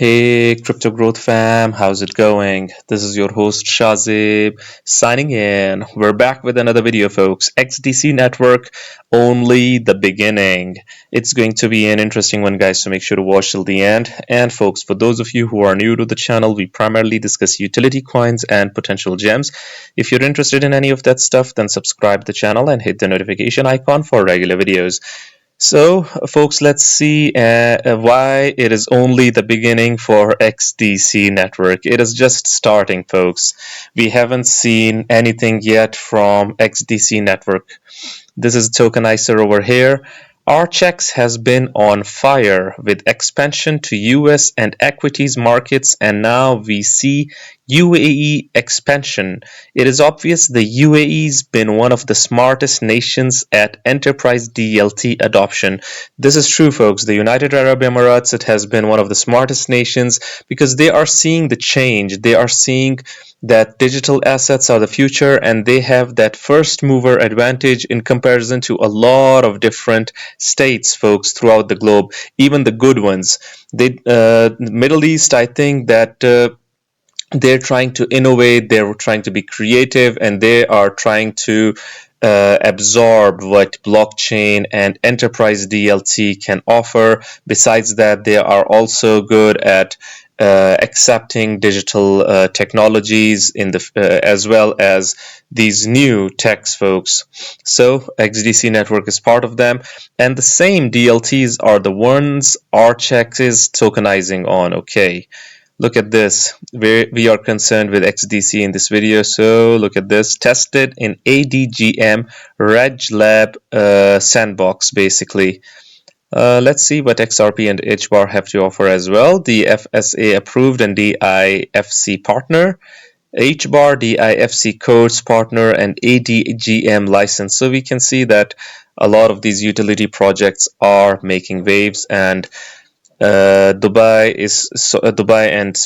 Hey, Crypto Growth fam, how's it going? This is your host Shazib signing in. We're back with another video, folks. XDC Network, only the beginning. It's going to be an interesting one, guys, so make sure to watch till the end. And, folks, for those of you who are new to the channel, we primarily discuss utility coins and potential gems. If you're interested in any of that stuff, then subscribe to the channel and hit the notification icon for regular videos. So, folks, let's see why it is only the beginning for XDC network. It is just starting, folks. We haven't seen anything yet from XDC network. This is tokenizer over here. RChex has been on fire with expansion to US and equities markets, and now we see UAE expansion. It is obvious the UAE's been one of the smartest nations at enterprise DLT adoption. This is true, folks. The United Arab Emirates, it has been one of the smartest nations because they are seeing the change. They are seeing that digital assets are the future, and they have that first mover advantage in comparison to a lot of different states, folks, throughout the globe, even the good ones. Middle East, I think that they're trying to innovate, they're trying to be creative, and they are trying to absorb what blockchain and enterprise DLT can offer. Besides that, they are also good at accepting digital technologies in the as well as these new techs, folks. So XDC network is part of them, and the same DLTs are the ones RChex is tokenizing on. Okay, look at this. We are concerned with XDC in this video, so look at this. Tested in ADGM Reg Lab sandbox, basically. Let's see what XRP and hbar have to offer as well. The FSA approved and DIFC partner, hbar, DIFC codes partner, and ADGM license. So we can see that a lot of these utility projects are making waves, and Dubai and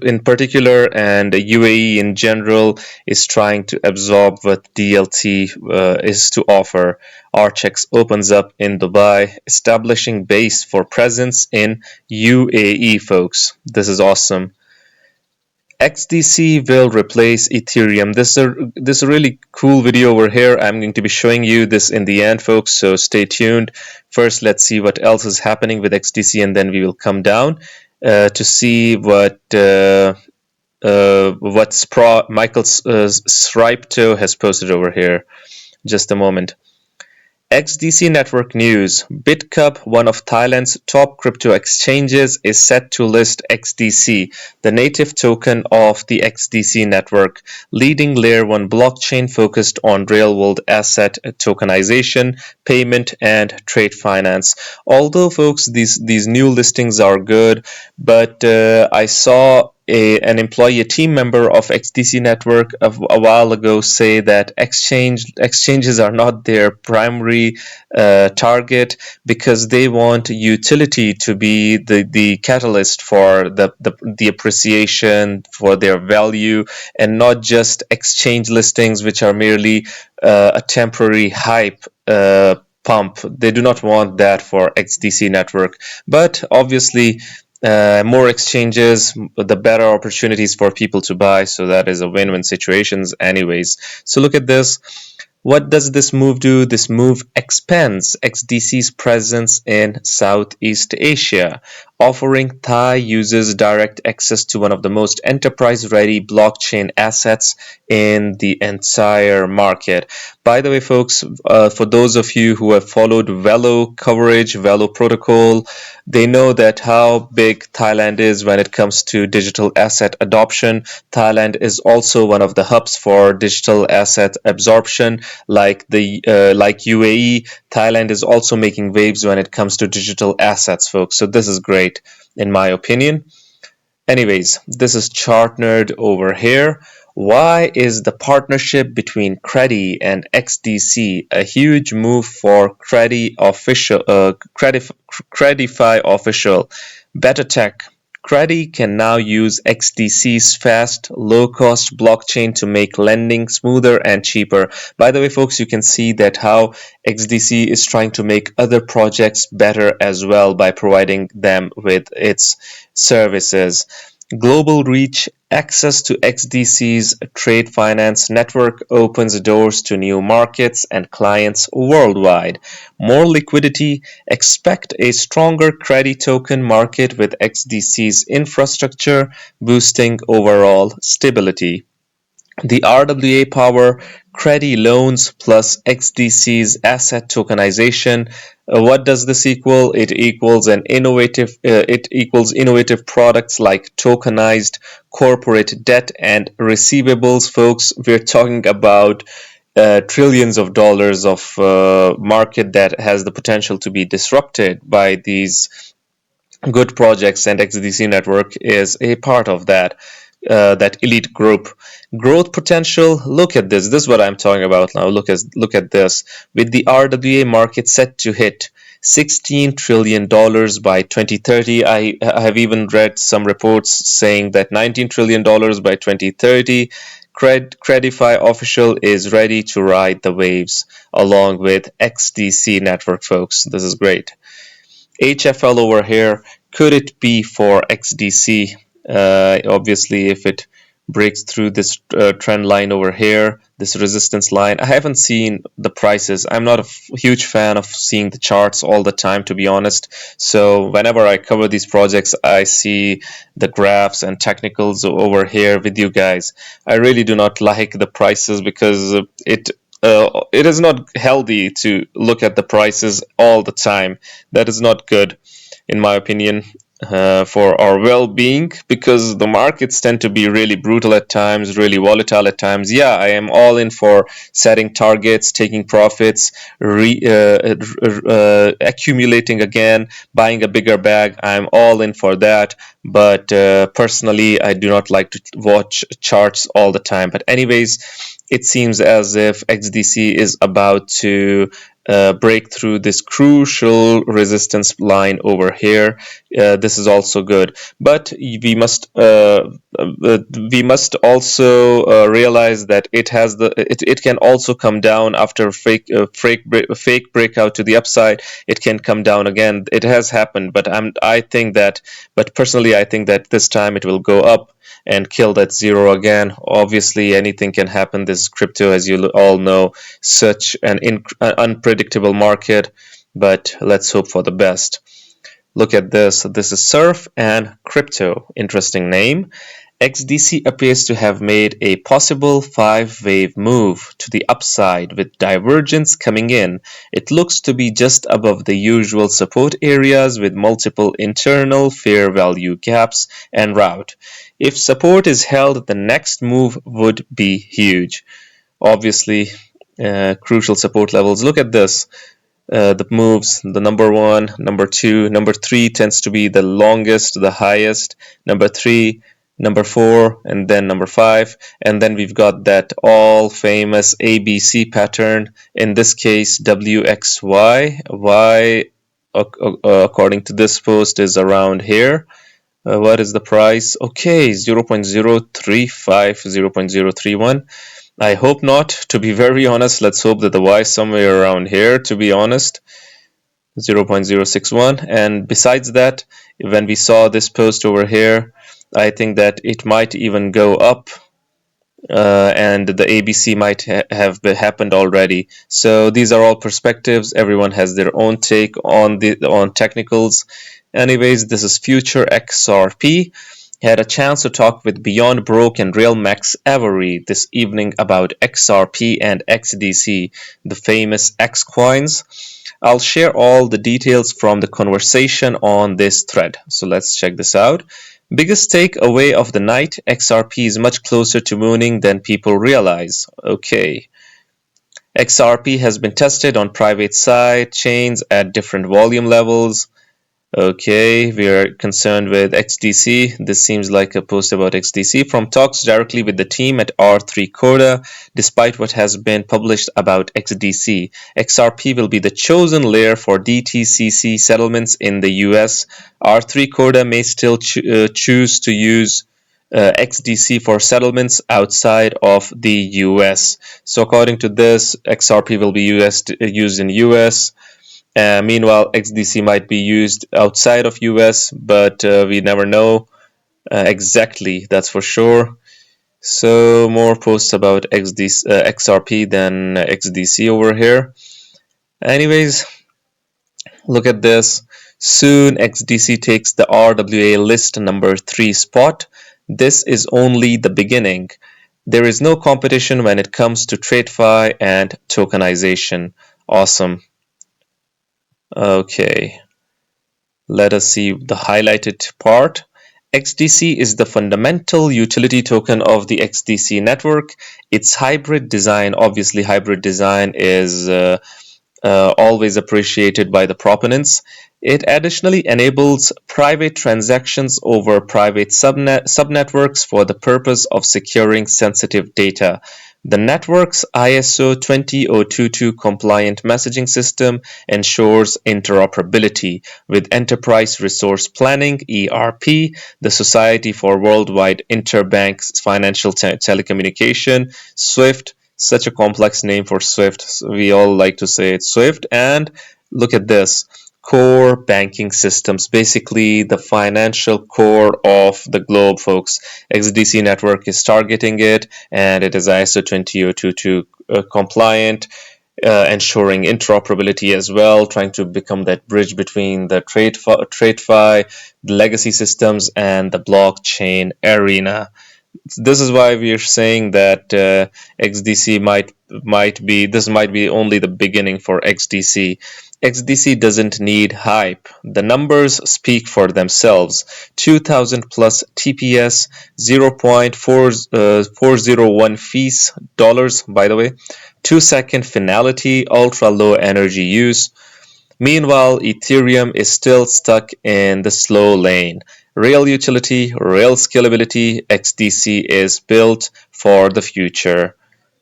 in particular, and UAE in general, is trying to absorb what DLT is to offer. RChex opens up in Dubai, establishing base for presence in UAE, folks. This is awesome. XDC will replace Ethereum. This is a really cool video over here. I'm going to be showing you this in the end, folks, so stay tuned. First, let's see what else is happening with XDC, and then we will come down to see what Michael Sripto has posted over here. Just a moment. XDC Network News. BitCup, one of Thailand's top crypto exchanges, is set to list XDC, the native token of the XDC network, leading Layer 1 blockchain focused on real-world asset tokenization, payment, and trade finance. Although, folks, these new listings are good, but I saw an employee, a team member of XDC Network a while ago say that exchanges are not their primary target because they want utility to be the catalyst for the appreciation for their value, and not just exchange listings which are merely a temporary hype pump. They do not want that for XDC Network, but obviously more exchanges, the better opportunities for people to buy, so that is a win-win situations anyways. So look at this. What does this move do? This move expands XDC's presence in Southeast Asia, offering Thai users direct access to one of the most enterprise-ready blockchain assets in the entire market. By the way, folks, for those of you who have followed Velo coverage, Velo protocol, they know that how big Thailand is when it comes to digital asset adoption. Thailand is also one of the hubs for digital asset absorption, like UAE. Thailand is also making waves when it comes to digital assets, folks. So this is great, in my opinion. Anyways, this is Chart Nerd over here. Why is the partnership between Credi and XDC a huge move for Credify official? Better tech, Credi can now use XDC's fast, low-cost blockchain to make lending smoother and cheaper. By the way, folks, you can see that how XDC is trying to make other projects better as well by providing them with its services. Global reach, access to XDC's trade finance network opens doors to new markets and clients worldwide. More liquidity, expect a stronger credit token market with XDC's infrastructure, boosting overall stability. The RWA power, Credi loans plus XDC's asset tokenization. What does this equal? It equals innovative products like tokenized corporate debt and receivables, folks. We're talking about trillions of dollars of market that has the potential to be disrupted by these good projects, and XDC network is a part of that elite group. Growth potential. Look at this. This is what I'm talking about now. Look at this. With the RWA market set to hit $16 trillion by 2030. I have even read some reports saying that $19 trillion by 2030. Credify official is ready to ride the waves along with XDC network, folks. This is great. HFL over here, could it be for XDC? Obviously, if it breaks through this trend line over here, this resistance line. I haven't seen the prices. I'm not a huge fan of seeing the charts all the time, to be honest. So whenever I cover these projects, I see the graphs and technicals over here with you guys. I really do not like the prices because it is not healthy to look at the prices all the time. That is not good, in my opinion, for our well-being, because the markets tend to be really brutal at times, really volatile at times. Yeah, I am all in for setting targets, taking profits, accumulating again, buying a bigger bag. I'm all in for that. But personally, I do not like to watch charts all the time. But anyways, it seems as if XDC is about to break through this crucial resistance line over here. This is also good, but we must also realize that it can also come down after a fake breakout to the upside. It can come down again. It has happened, but personally I think that this time it will go up and kill that zero again. Obviously, anything can happen. This is crypto, as you all know, such an unpredictable market, but let's hope for the best. Look at this. This is Surf and Crypto. Interesting name. XDC appears to have made a possible 5-wave move to the upside with divergence coming in. It looks to be just above the usual support areas with multiple internal fair value gaps en route. If support is held, the next move would be huge. Obviously, crucial support levels. Look at this. The moves, the number 1, number 2, number 3 tends to be the longest, the highest, number 3, number 4, and then number 5, and then we've got that all famous ABC pattern, in this case WXY. Y, according to this post, is around here. What is the price? Okay, 0.035, 0.031. I hope not, to be very honest. Let's hope that the Y is somewhere around here, to be honest. 0.061. And besides that, when we saw this post over here, I think that it might even go up, and the ABC might have happened already. So these are all perspectives. Everyone has their own take on technicals. Anyways, this is Future XRP. Had a chance to talk with Beyond Broke and Real Max Avery this evening about XRP and XDC, the famous X coins. I'll share all the details from the conversation on this thread. So let's check this out. Biggest takeaway of the night: XRP is much closer to mooning than people realize. Okay. XRP has been tested on private side chains at different volume levels. Okay, we are concerned with XDC. This seems like a post about XDC. From talks directly with the team at R3 Coda, despite what has been published about XDC, XRP will be the chosen layer for DTCC settlements in the US. R3 Coda may still choose to use XDC for settlements outside of the US. So according to this, XRP will be used in US. Meanwhile, XDC might be used outside of US, but we never know exactly, that's for sure. So more posts about XRP than XDC over here. Anyways, look at this. Soon XDC takes the RWA list number 3 spot. This is only the beginning. There is no competition when it comes to TradeFi and tokenization. Awesome. Okay, let us see the highlighted part. XDC is the fundamental utility token of the XDC network. Its hybrid design, obviously hybrid design is always appreciated by the proponents. It additionally enables private transactions over private subnetworks for the purpose of securing sensitive data. The network's ISO 20022 compliant messaging system ensures interoperability with Enterprise Resource Planning (ERP), the Society for Worldwide Interbank Financial Telecommunication, SWIFT, such a complex name for SWIFT. We all like to say it's SWIFT. And look at this. Core banking systems, basically the financial core of the globe, folks. XDC network is targeting it, and it is ISO 20022 compliant, ensuring interoperability as well, trying to become that bridge between the TradeFi, the legacy systems, and the blockchain arena. This is why we are saying that XDC might be only the beginning for XDC. XDC doesn't need hype. The numbers speak for themselves. 2000 plus TPS, 0.401 fees, dollars by the way, 2-second finality, ultra low energy use. Meanwhile, Ethereum is still stuck in the slow lane. Real utility, real scalability, XDC is built for the future.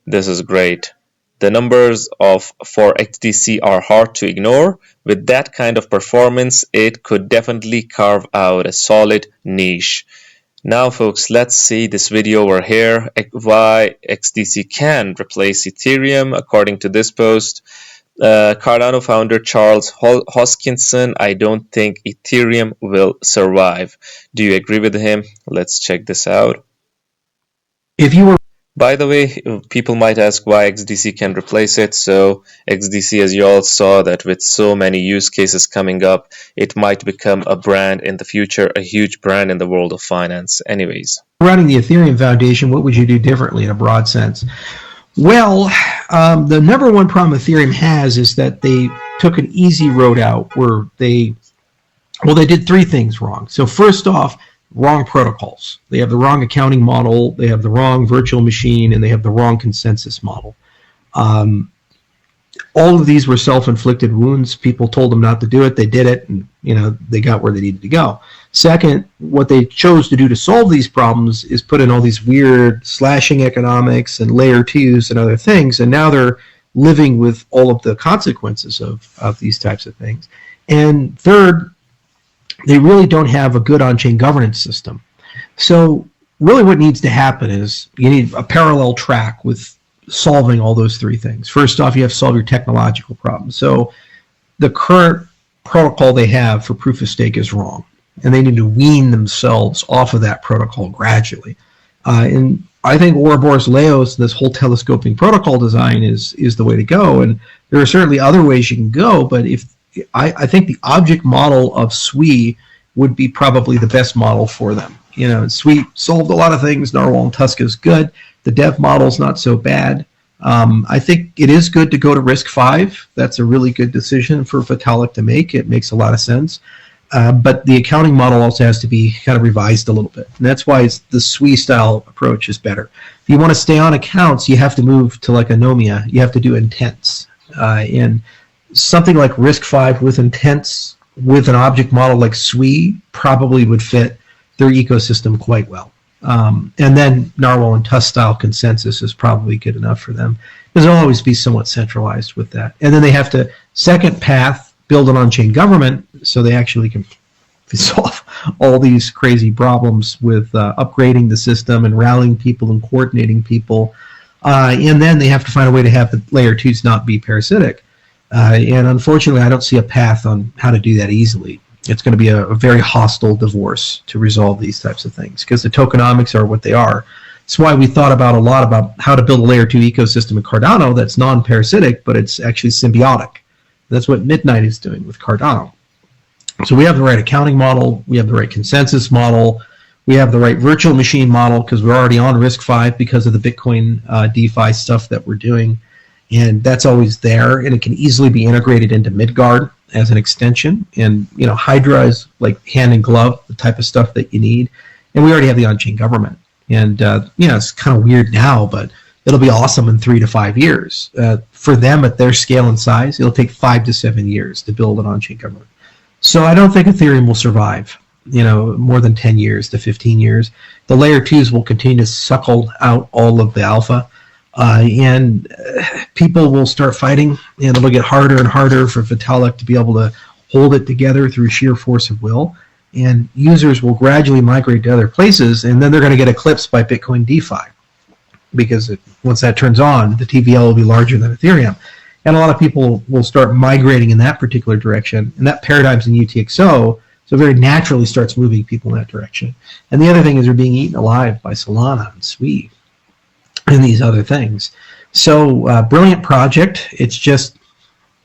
This is great. The numbers for XDC are hard to ignore. With that kind of performance, it could definitely carve out a solid niche. Now folks, let's see this video over here, why XDC can replace Ethereum. According to this post, Cardano founder Charles Hoskinson, I don't think Ethereum will survive. Do you agree with him? Let's check this out. By the way, people might ask why XDC can replace it. So XDC, as you all saw, that with so many use cases coming up, it might become a brand in the future, a huge brand in the world of finance. Anyways. Running the Ethereum Foundation, what would you do differently in a broad sense? Well, the number one problem Ethereum has is that they took an easy road out where they did three things wrong. So first off, wrong protocols. They have the wrong accounting model, they have the wrong virtual machine, and they have the wrong consensus model. All of these were self-inflicted wounds. People told them not to do it. They did it, and they got where they needed to go. Second, what they chose to do to solve these problems is put in all these weird slashing economics and layer twos and other things, and now they're living with all of the consequences of these types of things. And third, they really don't have a good on-chain governance system. So really what needs to happen is you need a parallel track with solving all those three things. First off, you have to solve your technological problems. So the current protocol they have for proof of stake is wrong, and they need to wean themselves off of that protocol gradually. And I think Ouroboros Laos, this whole telescoping protocol design is the way to go. And there are certainly other ways you can go, but I think the object model of SWI would be probably the best model for them. SWI solved a lot of things. Narwhal and Tusk is good. The dev model's not so bad. I think it is good to go to RISC-V. That's a really good decision for Vitalik to make. It makes a lot of sense. But the accounting model also has to be kind of revised a little bit. And that's why the SWI style approach is better. If you want to stay on accounts, you have to move to like Anomia. You have to do intents. And something like RISC-V with intents with an object model like SWI probably would fit their ecosystem quite well. And then Narwhal and Tusk style consensus is probably good enough for them, because they'll always be somewhat centralized with that. And then they have to, second path, build an on-chain government so they actually can solve all these crazy problems with upgrading the system and rallying people and coordinating people. And then they have to find a way to have the layer 2s not be parasitic. And unfortunately, I don't see a path on how to do that easily. It's going to be a very hostile divorce to resolve these types of things, because the tokenomics are what they are. That's why we thought about a lot about how to build a layer 2 ecosystem in Cardano that's non-parasitic, but it's actually symbiotic. That's what Midnight is doing with Cardano. So we have the right accounting model, we have the right consensus model, we have the right virtual machine model, because we're already on RISC-V because of the Bitcoin DeFi stuff that we're doing. And that's always there, and it can easily be integrated into Midgard as an extension. And Hydra is like hand in glove, the type of stuff that you need. And we already have the on-chain government. And it's kind of weird now, but it'll be awesome in 3 to 5 years. For them at their scale and size, it'll take 5 to 7 years to build an on-chain government. So I don't think Ethereum will survive, more than 10 years to 15 years. The layer 2s will continue to suckle out all of the alpha. And people will start fighting, and it'll get harder and harder for Vitalik to be able to hold it together through sheer force of will. And users will gradually migrate to other places, and then they're going to get eclipsed by Bitcoin DeFi, because once that turns on, the TVL will be larger than Ethereum. And a lot of people will start migrating in that particular direction, and that paradigm's in UTXO, so very naturally starts moving people in that direction. And the other thing is they're being eaten alive by Solana and SWI and these other things. So brilliant project. It's just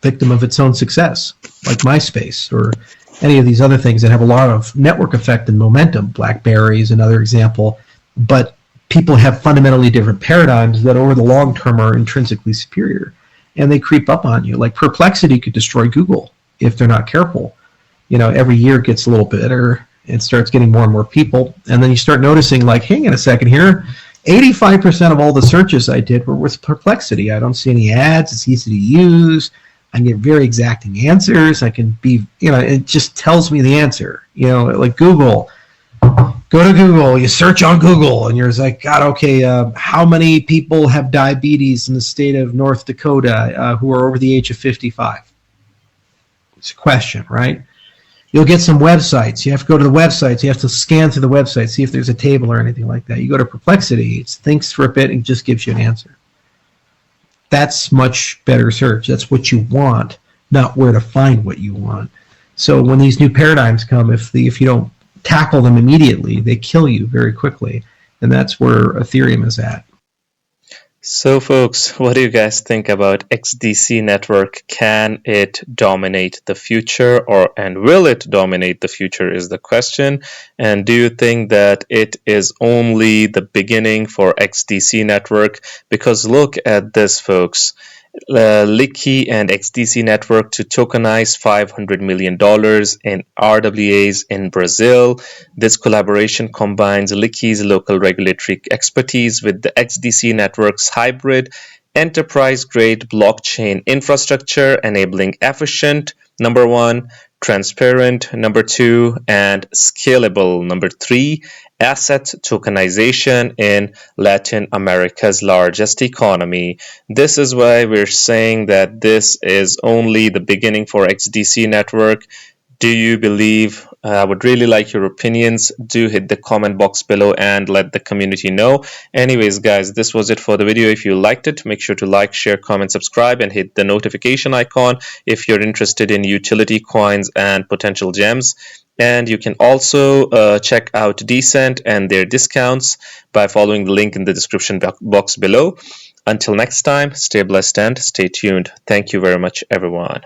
victim of its own success, like MySpace or any of these other things that have a lot of network effect and momentum. BlackBerry is another example. But people have fundamentally different paradigms that over the long term are intrinsically superior. And they creep up on you. Like Perplexity could destroy Google if they're not careful. Every year it gets a little better and starts getting more and more people. And then you start noticing, like, hang on a second here, 85% of all the searches I did were with Perplexity. I don't see any ads. It's easy to use. I can get very exacting answers. I can be, it just tells me the answer. Like Google. Go to Google. You search on Google, and you're like, God, okay, how many people have diabetes in the state of North Dakota who are over the age of 55? It's a question, right? You'll get some websites. You have to go to the websites. You have to scan through the website, see if there's a table or anything like that. You go to Perplexity. It thinks for a bit and just gives you an answer. That's much better search. That's what you want, not where to find what you want. So when these new paradigms come, if you don't tackle them immediately, they kill you very quickly. And that's where Ethereum is at. So folks, what do you guys think about XDC network? Can it dominate the future, and will it dominate the future is the question. And do you think that it is only the beginning for XDC network? Because look at this, folks. Licky and XDC network to tokenize $500 million in RWAs in Brazil. This collaboration combines Licky's local regulatory expertise with the XDC network's hybrid enterprise-grade blockchain infrastructure, enabling efficient, number 1, transparent, number 2, and scalable, number 3, asset tokenization in Latin America's largest economy. This is why we're saying that this is only the beginning for XDC network. Do you believe? I would really like your opinions. Do hit the comment box below and let the community know. Anyways, guys, this was it for the video. If you liked it, make sure to like, share, comment, subscribe, and hit the notification icon if you're interested in utility coins and potential gems. And you can also check out Decent and their discounts by following the link in the description box below. Until next time, stay blessed and stay tuned. Thank you very much, everyone.